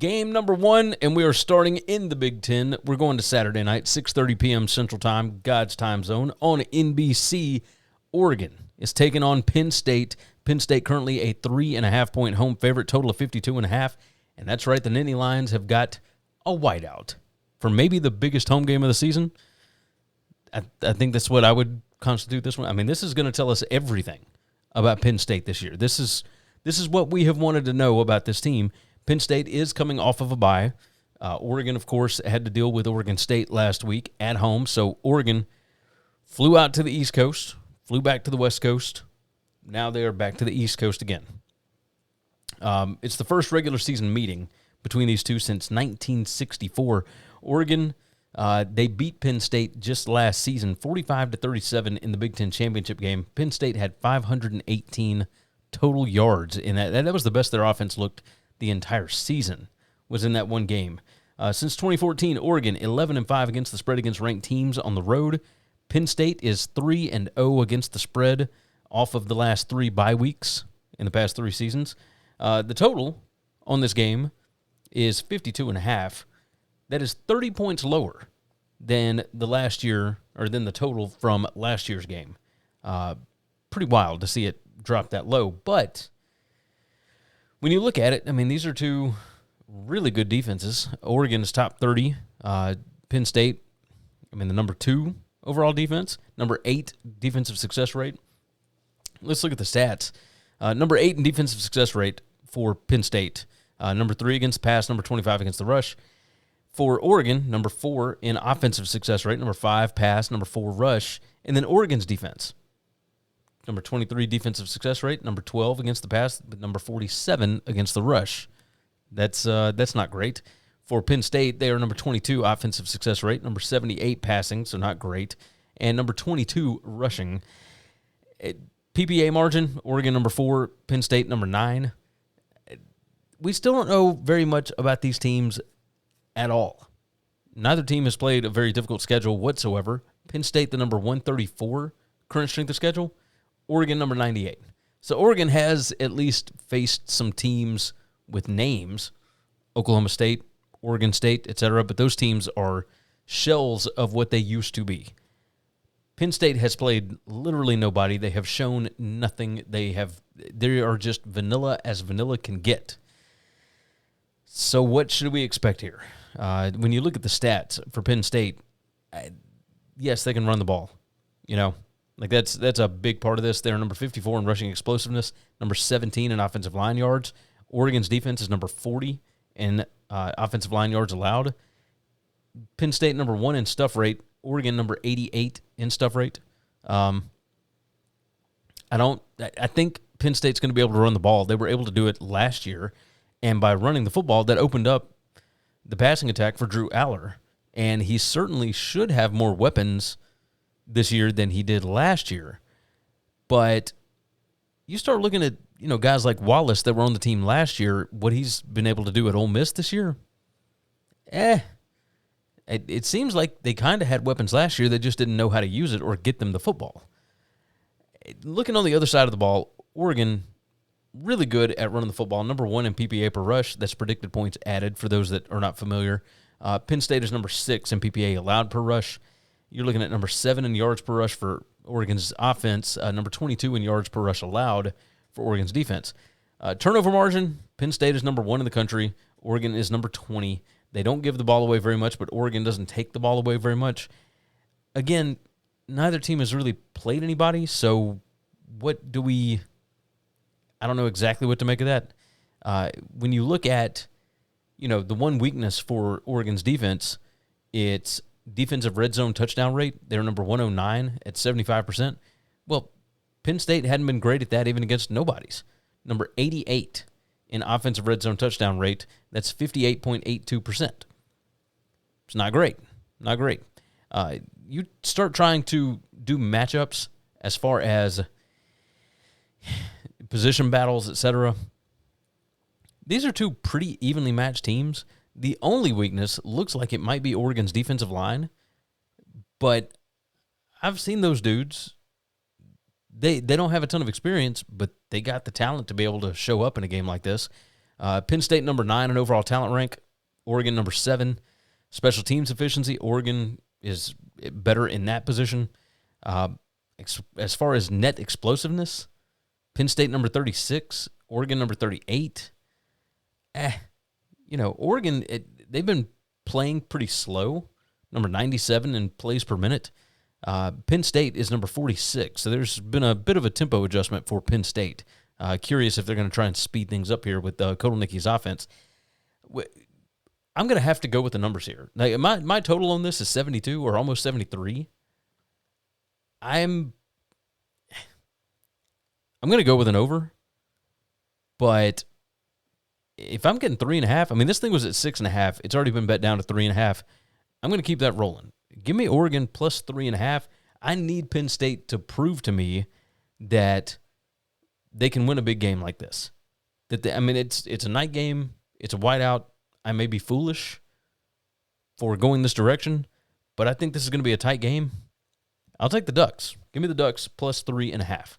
Game number 1, and we are starting in the Big Ten. We're going to Saturday night, 6:30 p.m. Central Time, God's time zone, on NBC. Oregon is taking on Penn State. Penn State currently a 3.5-point home favorite, total of 52.5. And that's right, the Nittany Lions have got a whiteout for maybe the biggest home game of the season. I think that's what I would constitute this one. I mean, this is going to tell us everything about Penn State this year. This is what we have wanted to know about this team. Penn State is coming off of a bye. Oregon, of course, had to deal with Oregon State last week at home. So Oregon flew out to the East Coast, flew back to the West Coast. Now they are back to the East Coast again. It's the first regular season meeting between these two since 1964. Oregon, they beat Penn State just last season, 45-37 in the Big Ten championship game. Penn State had 518 total yards in that. That was the best their offense looked the entire season, was in that one game. Since 2014, Oregon 11-5 against the spread against ranked teams on the road. Penn State is 3-0 against the spread off of the last 3 bye weeks in the past 3 seasons. The total on this game is 52.5. That is 30 points lower than the last year, or than the total from last year's game. Pretty wild to see it drop that low, but when you look at it, I mean, these are two really good defenses. Oregon is top 30. Penn State, I mean, the number 2 overall defense, number 8 defensive success rate. Let's look at the stats. Number 8 in defensive success rate for Penn State. Number 3 against the pass, number 25 against the rush. For Oregon, number 4 in offensive success rate, number 5 pass, number 4 rush. And then Oregon's defense. Number 23 defensive success rate, number 12 against the pass, but number 47 against the rush. That's not great. For Penn State, they are number 22 offensive success rate, number 78 passing, so not great, and number 22 rushing. PPA margin, Oregon number 4, Penn State number 9. We still don't know very much about these teams at all. Neither team has played a very difficult schedule whatsoever. Penn State, the number 134 current strength of schedule. Oregon, number 98. So Oregon has at least faced some teams with names, Oklahoma State, Oregon State, etc., but those teams are shells of what they used to be. Penn State has played literally nobody. They have shown nothing. They are just vanilla as vanilla can get. So what should we expect here? When you look at the stats for Penn State, yes, they can run the ball, Like that's a big part of this. They're number 54 in rushing explosiveness, number 17 in offensive line yards. Oregon's defense is number 40 in offensive line yards allowed. Penn State number 1 in stuff rate. Oregon number 88 in stuff rate. I think Penn State's going to be able to run the ball. They were able to do it last year, and by running the football, that opened up the passing attack for Drew Aller, and he certainly should have more weapons this year than he did last year. But you start looking at, guys like Wallace that were on the team last year, what he's been able to do at Ole Miss this year, it seems like they kind of had weapons last year. They just didn't know how to use it or get them the football. Looking on the other side of the ball, Oregon, really good at running the football. Number 1 in PPA per rush. That's predicted points added for those that are not familiar. Penn State is number 6 in PPA allowed per rush. You're looking at number 7 in yards per rush for Oregon's offense, number 22 in yards per rush allowed for Oregon's defense. Turnover margin, Penn State is number 1 in the country. Oregon is number 20. They don't give the ball away very much, but Oregon doesn't take the ball away very much. Again, neither team has really played anybody, so I don't know exactly what to make of that. When you look at, the one weakness for Oregon's defense, it's defensive red zone touchdown rate. They're number 109 at 75%. Well, Penn State hadn't been great at that even against nobodies. Number 88 in offensive red zone touchdown rate. That's 58.82%. It's not great. Not great. You start trying to do matchups as far as position battles, etc. These are two pretty evenly matched teams. The only weakness looks like it might be Oregon's defensive line, but I've seen those dudes. They don't have a ton of experience, but they got the talent to be able to show up in a game like this. Penn State number 9 in overall talent rank. Oregon number 7. Special teams efficiency, Oregon is better in that position. As far as net explosiveness, Penn State number 36, Oregon number 38. Oregon, they've been playing pretty slow, number 97 in plays per minute. Penn State is number 46, so there's been a bit of a tempo adjustment for Penn State. Curious if they're going to try and speed things up here with Kotelnicki's offense. I'm going to have to go with the numbers here. Now, my total on this is 72 or almost 73. I'm going to go with an over, but if I'm getting 3.5, I mean, this thing was at 6.5. It's already been bet down to 3.5. I'm going to keep that rolling. Give me Oregon plus 3.5. I need Penn State to prove to me that they can win a big game like this. It's a night game. It's a whiteout. I may be foolish for going this direction, but I think this is going to be a tight game. I'll take the Ducks. Give me the Ducks plus 3.5.